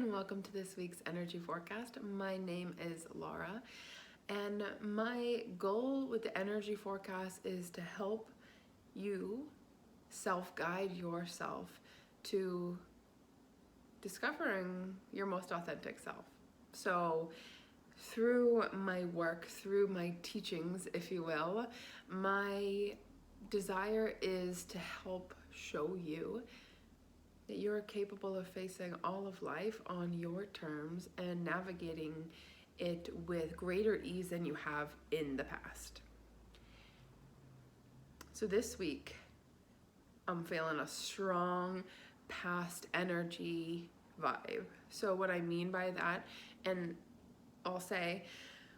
and welcome to this week's energy forecast. My name is Laura, and my goal with the energy forecast is to help you self-guide yourself to discovering your most authentic self. So through my work, through my teachings, if you will, my desire is to help show you that you're capable of facing all of life on your terms and navigating it with greater ease than you have in the past. So this week, I'm feeling a strong past energy vibe. So what I mean by that, and I'll say,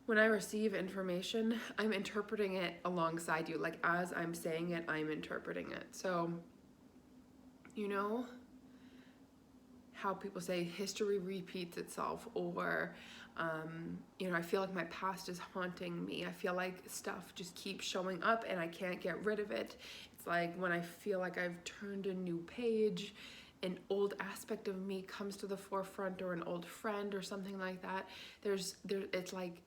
when I receive information, I'm interpreting it alongside you. Like as I'm saying it, I'm interpreting it. So, you know how people say history repeats itself, or I feel like my past is haunting me. I feel like stuff just keeps showing up and I can't get rid of it. It's like when I feel like I've turned a new page, an old aspect of me comes to the forefront, or an old friend or something like that. It's like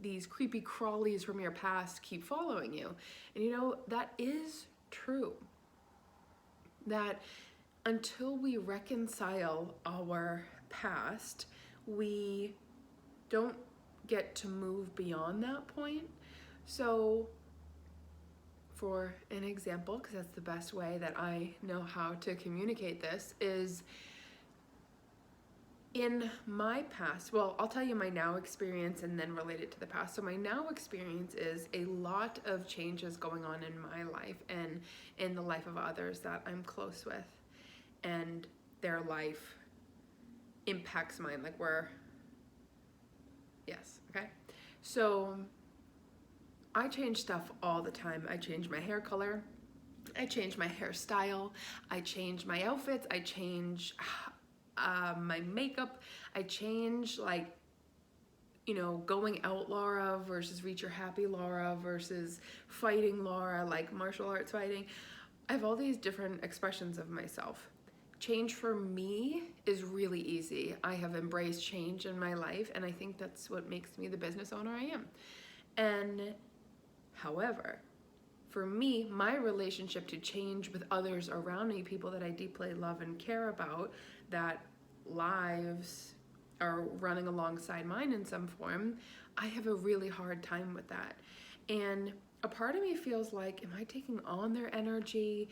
these creepy crawlies from your past keep following you. And that is true. That until we reconcile our past, we don't get to move beyond that point. So for an example, because that's the best way that I know how to communicate this, is in my past, well, I'll tell you my now experience and then relate it to the past. So my now experience is a lot of changes going on in my life and in the life of others that I'm close with. And their life impacts mine, okay? So I change stuff all the time. I change my hair color, I change my hairstyle, I change my outfits, I change my makeup, I change going out Laura versus reach your happy Laura versus fighting Laura, like martial arts fighting. I have all these different expressions of myself. Change for me is really easy. I have embraced change in my life, and I think that's what makes me the business owner I am. And however, for me, my relationship to change with others around me, people that I deeply love and care about, that lives are running alongside mine in some form, I have a really hard time with that. And a part of me feels like, am I taking on their energy?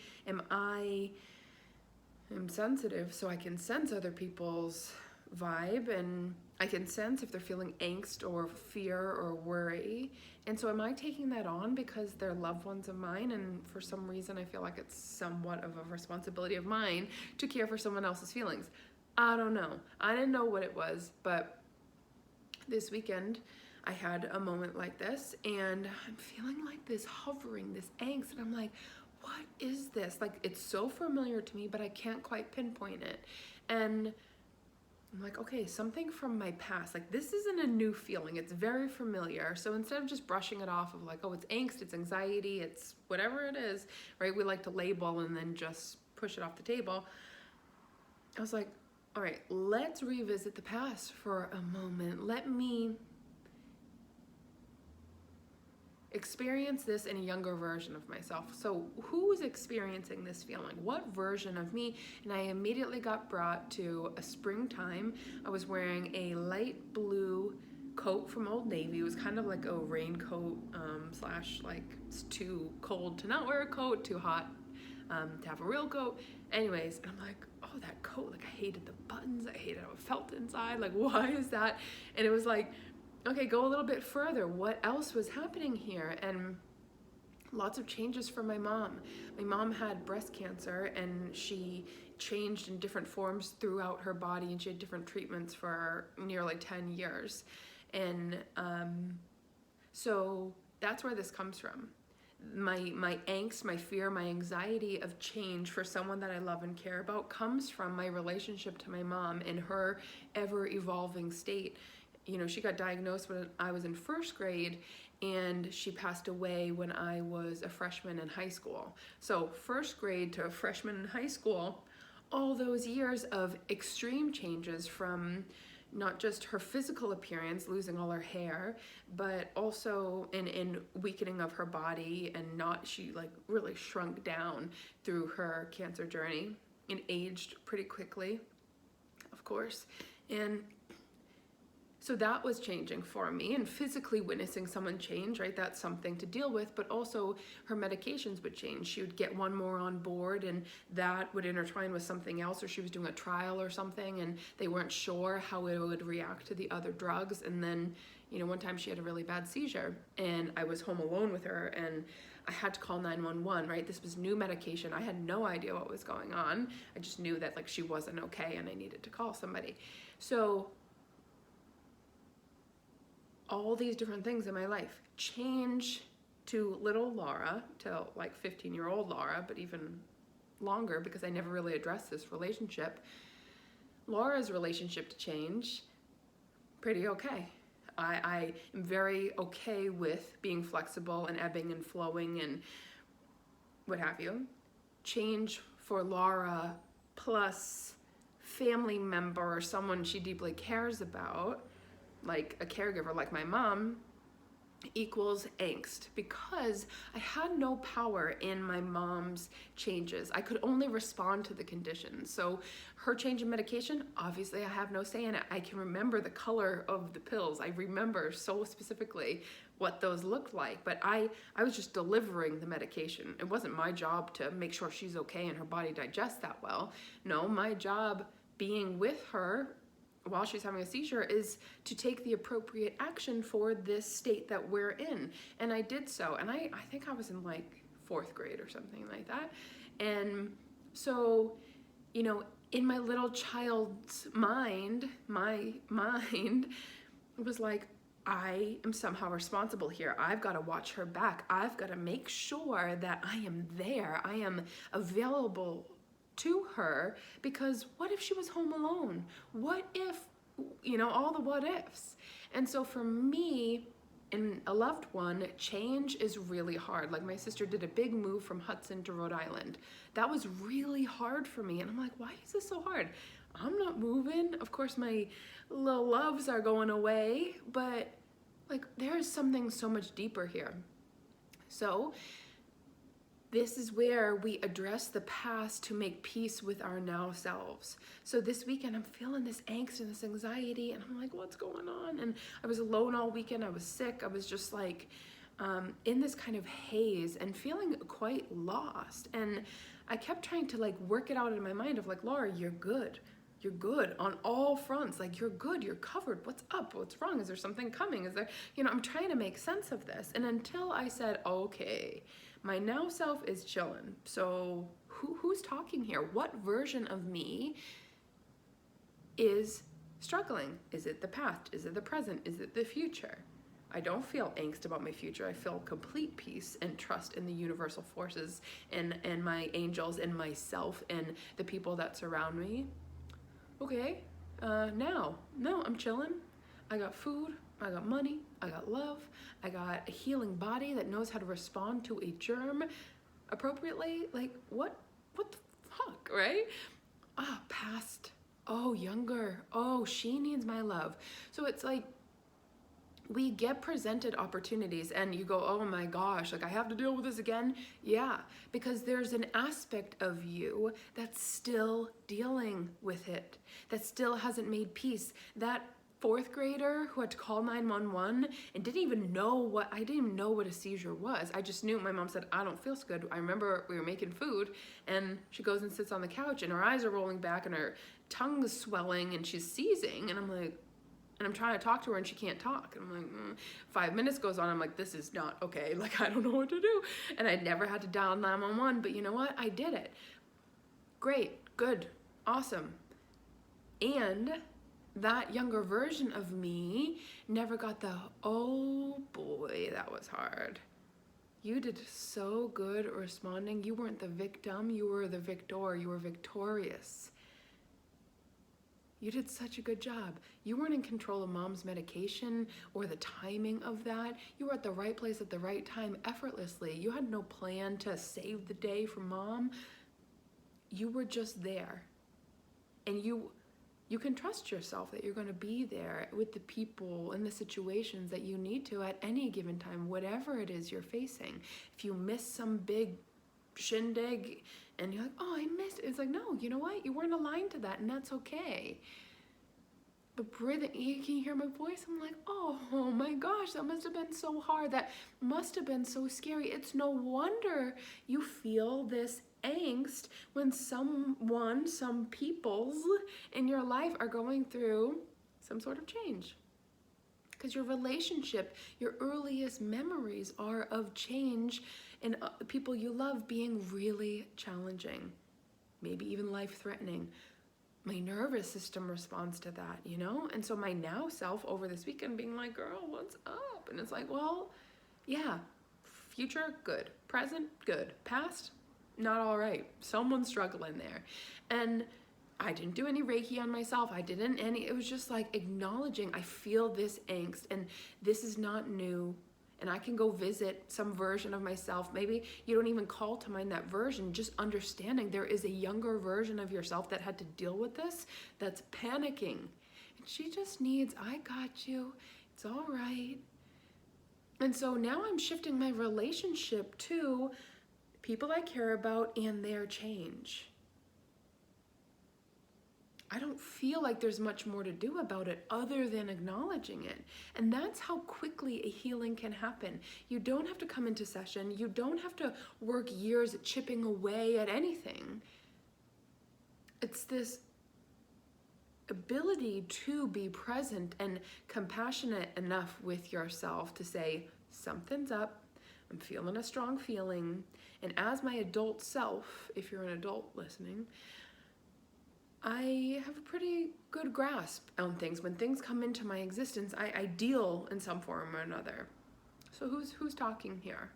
I'm sensitive, so I can sense other people's vibe, and I can sense if they're feeling angst or fear or worry. And so am I taking that on because they're loved ones of mine, and for some reason I feel like it's somewhat of a responsibility of mine to care for someone else's feelings? I don't know. I didn't know what it was, but this weekend I had a moment like this, and I'm feeling like this hovering, this angst, and I'm like, what is this? Like, it's so familiar to me, but I can't quite pinpoint it. And I'm like, okay, something from my past. Like, this isn't a new feeling. It's very familiar. So instead of just brushing it off of like, oh, it's angst, it's anxiety, it's whatever it is, right? We like to label and then just push it off the table. I was like, all right, let's revisit the past for a moment. Let me experience this in a younger version of myself. So who's experiencing this feeling? What version of me? And I immediately got brought to a springtime. I was wearing a light blue coat from Old Navy. It was kind of like a raincoat slash like it's too cold to not wear a coat, too hot to have a real coat. Anyways, and I'm like, oh, that coat, like I hated the buttons, I hated how it felt inside, like why is that? And it was like, okay, go a little bit further. What else was happening here? And lots of changes for my mom. My mom had breast cancer, and she changed in different forms throughout her body, and she had different treatments for nearly 10 years. And so that's where this comes from. My angst, my fear, my anxiety of change for someone that I love and care about comes from my relationship to my mom and her ever-evolving state. She got diagnosed when I was in first grade, and she passed away when I was a freshman in high school. So first grade to a freshman in high school, all those years of extreme changes, from not just her physical appearance, losing all her hair, but also in weakening of her body, and she like really shrunk down through her cancer journey and aged pretty quickly, of course. And so that was changing for me, and physically witnessing someone change, right? That's something to deal with, but also her medications would change. She would get one more on board, and that would intertwine with something else, or she was doing a trial or something, and they weren't sure how it would react to the other drugs. And then, one time she had a really bad seizure, and I was home alone with her, and I had to call 911, right? This was new medication. I had no idea what was going on. I just knew that like she wasn't okay and I needed to call somebody. So all these different things in my life change to little Laura, to like 15-year-old Laura, but even longer, because I never really addressed this relationship. Laura's relationship to change, pretty okay. I am very okay with being flexible and ebbing and flowing and what have you. Change for Laura plus family member or someone she deeply cares about, like a caregiver like my mom, equals angst, because I had no power in my mom's changes. I could only respond to the conditions. So her change in medication, obviously I have no say in it. I can remember the color of the pills. I remember so specifically what those looked like, but I was just delivering the medication. It wasn't my job to make sure she's okay and her body digests that well. No, my job being with her while she's having a seizure is to take the appropriate action for this state that we're in. And I did so. And I think I was in like 4th grade or something like that. And so, in my little child's mind, my mind was like, I am somehow responsible here. I've got to watch her back. I've got to make sure that I am there. I am available to her, because what if she was home alone? What if, all the what ifs. And so for me and a loved one, change is really hard. Like my sister did a big move from Hudson to Rhode Island. That was really hard for me. And I'm like, why is this so hard? I'm not moving. Of course, my little loves are going away, but like there's something so much deeper here. So this is where we address the past to make peace with our now selves. So this weekend, I'm feeling this angst and this anxiety, and I'm like, what's going on? And I was alone all weekend. I was sick. I was just like in this kind of haze and feeling quite lost. And I kept trying to like work it out in my mind of like, Laura, you're good. You're good on all fronts. Like, you're good, you're covered. What's up? What's wrong? Is there something coming? Is there, I'm trying to make sense of this. And until I said, okay, my now self is chilling. So who's talking here? What version of me is struggling? Is it the past? Is it the present? Is it the future? I don't feel angst about my future. I feel complete peace and trust in the universal forces and my angels and myself and the people that surround me. Okay, now I'm chilling. I got food, I got money, I got love, I got a healing body that knows how to respond to a germ appropriately. Like, what the fuck, right? Past, younger, she needs my love. So it's like, we get presented opportunities and you go, oh my gosh, like I have to deal with this again. Yeah, because there's an aspect of you that's still dealing with it, that still hasn't made peace. That 4th grader who had to call 911 and didn't even know what a seizure was. I just knew. My mom said, I don't feel so good. I remember we were making food and she goes and sits on the couch and her eyes are rolling back and her tongue is swelling and she's seizing. And I'm like, and I'm trying to talk to her and she can't talk. And I'm like, 5 minutes goes on. I'm like, this is not okay. Like, I don't know what to do. And I'd never had to dial 911, but you know what? I did it. Great, good, awesome. And that younger version of me never got the, oh boy, that was hard. You did so good at responding. You weren't the victim, you were the victor. You were victorious. You did such a good job. You weren't in control of mom's medication or the timing of that. You were at the right place at the right time effortlessly. You had no plan to save the day for mom. You were just there. And you can trust yourself that you're going to be there with the people and the situations that you need to at any given time, whatever it is you're facing. If you miss some big shindig and you're like, oh, I missed it. It's like, no, you know what? You weren't aligned to that, and that's okay. But breathing, you can hear my voice. I'm like, oh my gosh, that must have been so hard. That must have been so scary. It's no wonder you feel this angst when some peoples in your life are going through some sort of change. Because your relationship, your earliest memories are of change and people you love being really challenging, maybe even life-threatening. My nervous system responds to that, you know? And so my now self over this weekend being like, girl, what's up? And it's like, well, yeah, future, good. Present, good. Past, not all right. Someone's struggling there. And I didn't do any Reiki on myself. It was just like acknowledging I feel this angst and this is not new. And I can go visit some version of myself. Maybe you don't even call to mind that version, just understanding there is a younger version of yourself that had to deal with this, that's panicking. And she just needs, I got you, it's all right. And so now I'm shifting my relationship to people I care about and their change. I don't feel like there's much more to do about it other than acknowledging it. And that's how quickly a healing can happen. You don't have to come into session. You don't have to work years at chipping away at anything. It's this ability to be present and compassionate enough with yourself to say, something's up. I'm feeling a strong feeling. And as my adult self, if you're an adult listening, I have a pretty good grasp on things. When things come into my existence, I deal in some form or another. So who's talking here?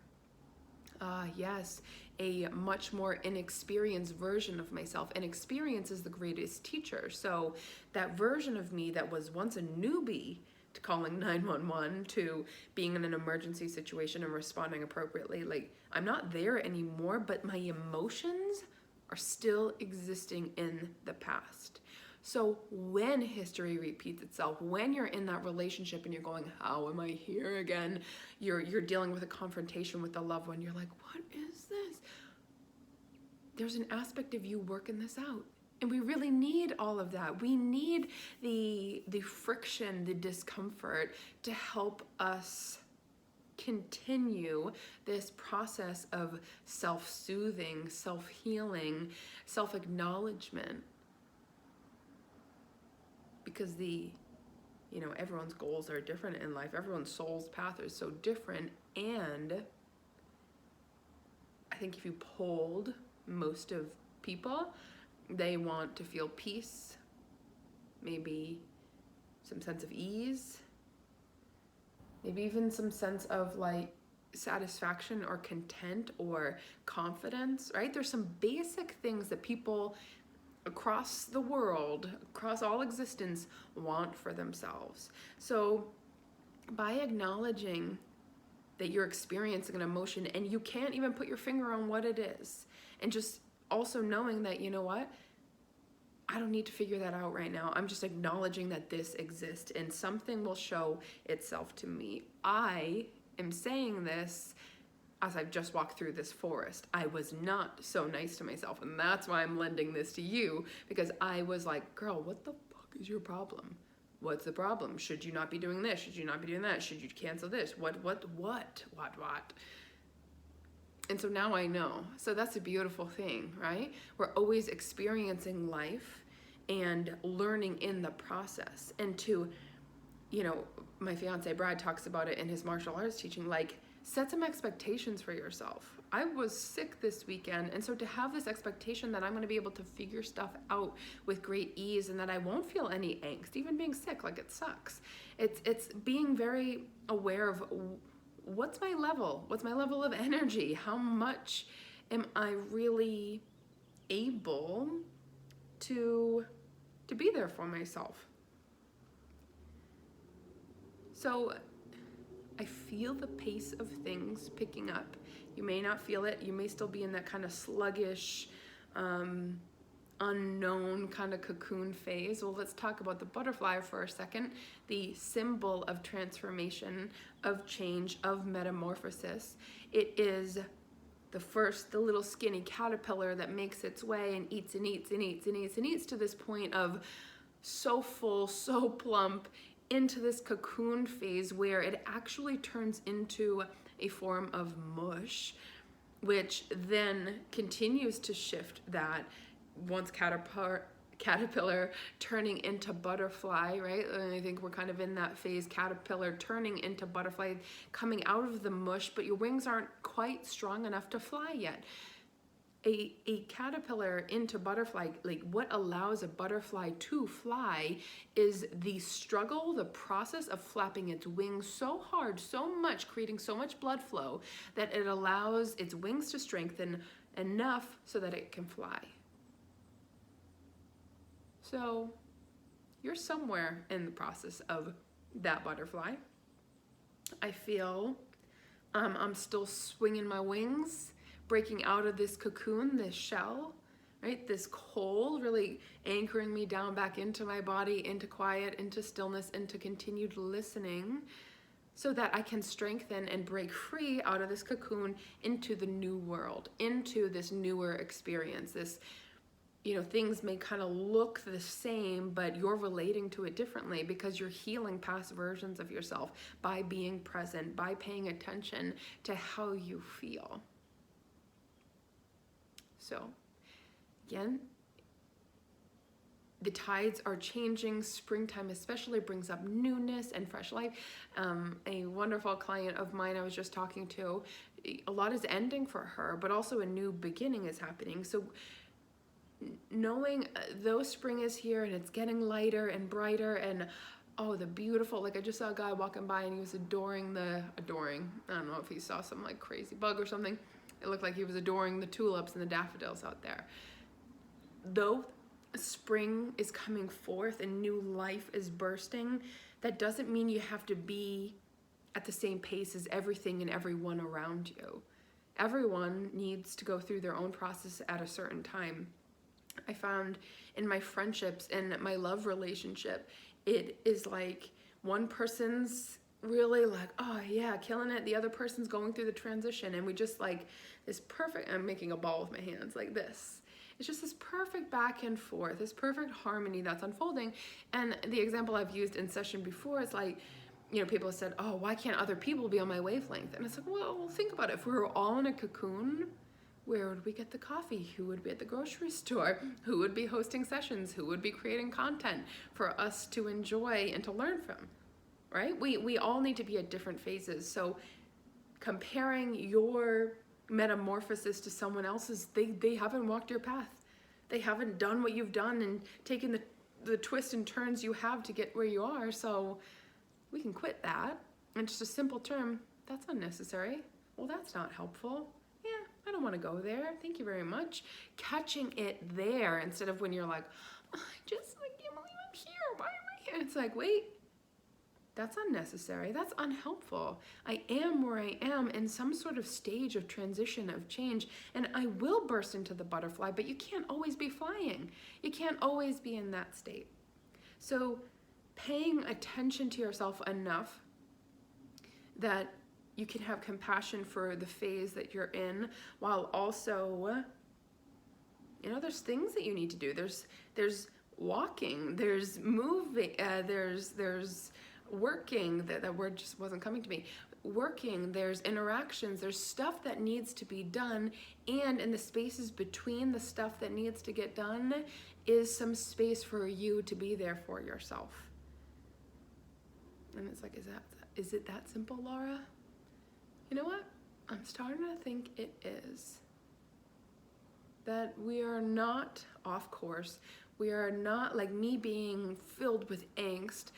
Yes, a much more inexperienced version of myself. And experience is the greatest teacher. So that version of me that was once a newbie to calling 911, to being in an emergency situation and responding appropriately, like I'm not there anymore, but my emotions are still existing in the past. So when history repeats itself, when you're in that relationship and you're going, how am I here again? You're dealing with a confrontation with a loved one. You're like, what is this? There's an aspect of you working this out. And we really need all of that. We need the friction, the discomfort to help us continue this process of self-soothing, self-healing, self-acknowledgement. Because everyone's goals are different in life. Everyone's soul's path is so different. And I think if you polled most of people, they want to feel peace, maybe some sense of ease, maybe even some sense of like satisfaction or content or confidence, right? There's some basic things that people across the world, across all existence, want for themselves. So by acknowledging that you're experiencing an emotion and you can't even put your finger on what it is, and just also knowing that, you know what, I don't need to figure that out right now. I'm just acknowledging that this exists and something will show itself to me. I am saying this as I've just walked through this forest. I was not so nice to myself, and that's why I'm lending this to you, because I was like, girl, what the fuck is your problem? What's the problem? Should you not be doing this? Should you not be doing that? Should you cancel this? What? And so now I know. So that's a beautiful thing, right? We're always experiencing life and learning in the process. And to, my fiance Brad talks about it in his martial arts teaching, like, set some expectations for yourself. I was sick this weekend, and so to have this expectation that I'm going to be able to figure stuff out with great ease and that I won't feel any angst, even being sick, like it sucks. It's being very aware of what's my level of energy? How much am I really able to be there for myself? So I feel the pace of things picking up. You may not feel it. You may still be in that kind of sluggish unknown kind of cocoon phase. Well, let's talk about the butterfly for a second, the symbol of transformation, of change, of metamorphosis. It is the little skinny caterpillar that makes its way and eats and eats and eats and eats and eats to this point of so full, so plump, into this cocoon phase where it actually turns into a form of mush, which then continues to shift that once caterpillar turning into butterfly, right? And I think we're kind of in that phase, caterpillar turning into butterfly, coming out of the mush, but your wings aren't quite strong enough to fly yet. A caterpillar into butterfly, like what allows a butterfly to fly is the struggle, the process of flapping its wings so hard, so much, creating so much blood flow that it allows its wings to strengthen enough so that it can fly. So you're somewhere in the process of that butterfly. I feel I'm still swinging my wings, breaking out of this cocoon, this shell, right? This cold really anchoring me down back into my body, into quiet, into stillness, into continued listening, so that I can strengthen and break free out of this cocoon into the new world, into this newer experience. This, things may kind of look the same, but you're relating to it differently because you're healing past versions of yourself by being present, by paying attention to how you feel. So, again, the tides are changing. Springtime especially brings up newness and fresh life. A wonderful client of mine I was just talking to, a lot is ending for her, but also a new beginning is happening. So knowing though spring is here and it's getting lighter and brighter and the beautiful, like I just saw a guy walking by and he was adoring, I don't know if he saw some like crazy bug or something. It looked like he was adoring the tulips and the daffodils out there. Though spring is coming forth and new life is bursting, that doesn't mean you have to be at the same pace as everything and everyone around you. Everyone needs to go through their own process at a certain time. I found in my friendships and my love relationship, it is like one person's really like, oh yeah, killing it. The other person's going through the transition and we just like this perfect, I'm making a ball with my hands like this. It's just this perfect back and forth, this perfect harmony that's unfolding. And the example I've used in session before is like, people have said, oh, why can't other people be on my wavelength? And it's like, well, think about it. If we were all in a cocoon, where would we get the coffee? Who would be at the grocery store? Who would be hosting sessions? Who would be creating content for us to enjoy and to learn from? Right? We all need to be at different phases. So comparing your metamorphosis to someone else's, they haven't walked your path. They haven't done what you've done and taken the twists and turns you have to get where you are. So we can quit that. And just a simple term, that's unnecessary. Well, that's not helpful. Yeah, I don't want to go there. Thank you very much. Catching it there instead of when you're like, I just can't believe I'm here. Why am I here? It's like, wait. That's unnecessary. That's unhelpful. I am where I am in some sort of stage of transition, of change, and I will burst into the butterfly, but you can't always be flying. You can't always be in that state. So paying attention to yourself enough that you can have compassion for the phase that you're in, while also, there's things that you need to do. There's walking, there's moving, there's working, that word just wasn't coming to me. Working, there's interactions, there's stuff that needs to be done, and in the spaces between the stuff that needs to get done is some space for you to be there for yourself. And it's like, is it that simple, Laura? You know what? I'm starting to think it is. That we are not off course. We are not, like me being filled with angst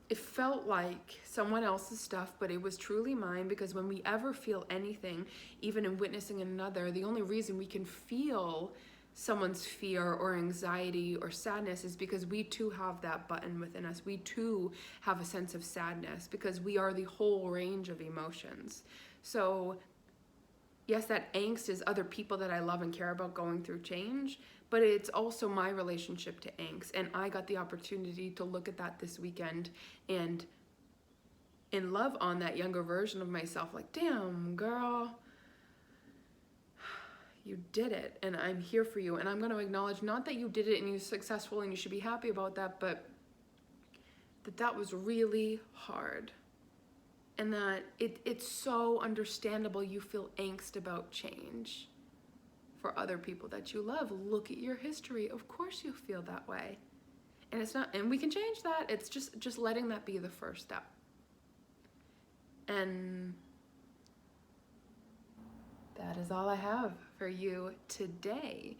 it felt like someone else's stuff, but it was truly mine, because when we ever feel anything, even in witnessing another, the only reason we can feel someone's fear or anxiety or sadness is because we too have that button within us. We too have a sense of sadness because we are the whole range of emotions. So Yes, that angst is other people that I love and care about going through change, but it's also my relationship to angst. And I got the opportunity to look at that this weekend and in love on that younger version of myself, like, damn, girl, you did it, and I'm here for you. And I'm going to acknowledge not that you did it and you're successful and you should be happy about that, but that was really hard. And that it's so understandable you feel angst about change for other people that you love. Look at your history. Of course you feel that way. And it's not, and we can change that. It's just letting that be the first step. And that is all I have for you today.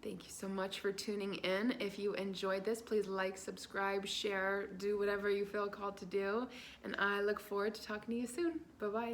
Thank you so much for tuning in. If you enjoyed this, please like, subscribe, share, do whatever you feel called to do. And I look forward to talking to you soon. Bye-bye.